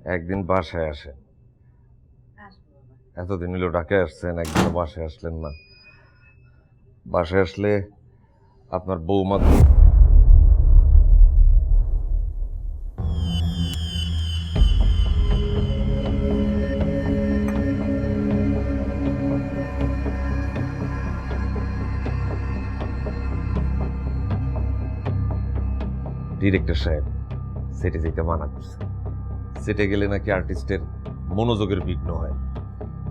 একদিন বাসায় আসেন। এতদিন হলো ডাকে আসছেন, একদিন বাসায় আসলেন না। বাসায় আসলে আপনার বৌমা ডিরেক্টর সাহেব সেটে যেতে মানা করছে। সেটে গেলে নাকি আর্টিস্টের মনোযোগের বিঘ্ন হয়,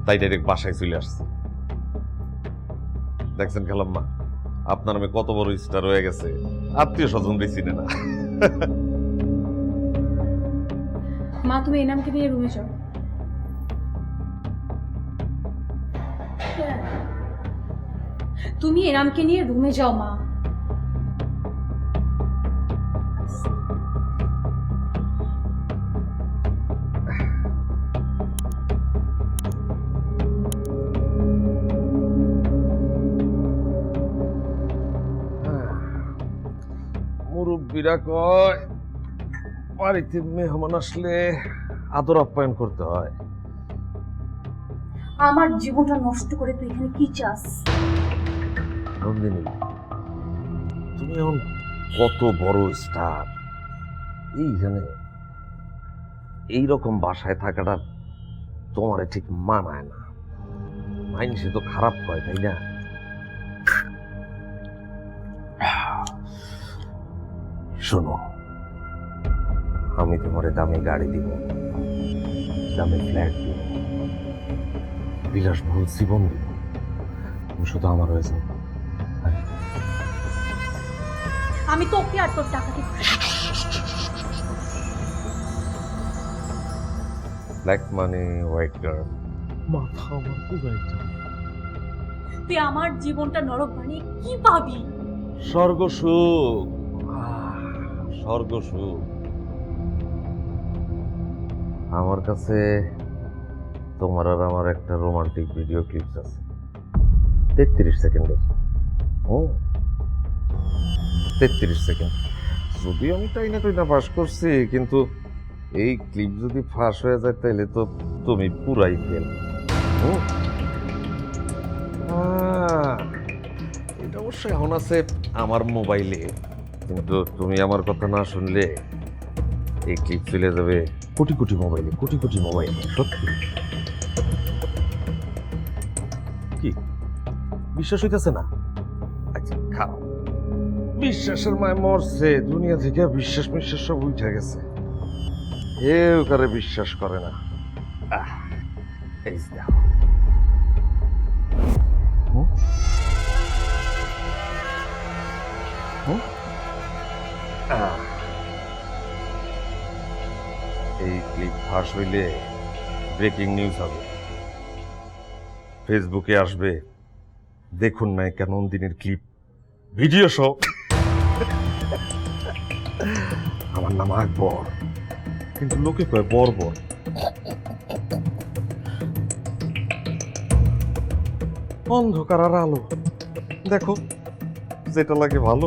তাই ডাইরেক্ট বাসায় চলে আসছে। দেখছেন খালাম্মা, আপনার নামে কত বড় স্টার হয়ে গেছে, আত্মীয় স্বজন চিনে না। মা তুমি এনামকে নিয়ে রুমে যাও। তুমি এনামকে নিয়ে রুমে যাও মা। মুরব্বীরা কয় বাড়িতে মেহমান আসলে আদর আপ্যায়ন করতে হয়। আমার জীবনটা নষ্ট করে তুই এখানে কি চাস? নন্দিনী, তুমি এখন কত বড় স্টার, এইখানে এইরকম বাসায় থাকাটা তোমারে ঠিক মানায় না। মাইন্ডসে তো খারাপ কয়, তাই না? শোনো, আমি তোমারে দামি গাড়ি দিব, দামি ফ্ল্যাট দিব, বিলাসবহুল জীবন দিব। তুমি শুধু আমার হয়ে যাও। আমি তোকে আর তোর টাকা দিব। ব্ল্যাক মানি হোয়াইট গার্ল, মাথা আমার পুরাইটা। তুই আমার জীবনটা নরক বানিয়ে কি পাবি? স্বর্গ সুখ, স্বর্গ সুখ। আমার কাছে তোমার আর আমার একটা রোমান্টিক ভিডিও ক্লিপস আছে, 33 সেকেন্ডের। ও 33 সেকেন্ড। যদিও আমি তাই না পাস করছি, কিন্তু এই ক্লিপ যদি ফাঁস হয়ে যায় তাহলে তো তুমি পুরাই ফেল। এটা অবশ্যই এখন আছে আমার মোবাইলে, কিন্তু তুমি আমার কথা না শুনলে এই ক্লিপ চলে যাবে কোটি কোটি মোবাইলে, কোটি কোটি মোবাইলে। সত্যি কি বিশ্বাস হইতেছে না? আচ্ছা খাও, বিশ্বাসের মায় মরছে, দুনিয়া থেকে বিশ্বাস বিশ্বাস সব উঠে গেছে, কেউ কারে বিশ্বাস করে না। এই দেখো, এই ক্লিপ ফাঁস হইলে ব্রেকিং নিউজ হবে, ফেসবুকে আসবে, দেখুন নাই কেন দিনের ক্লিপ ভিডিও সব। আমার নাম আকবর, কিন্তু লোকে কয় বর্বর। অন্ধকার আর আলো, দেখো যেটা লাগে ভালো।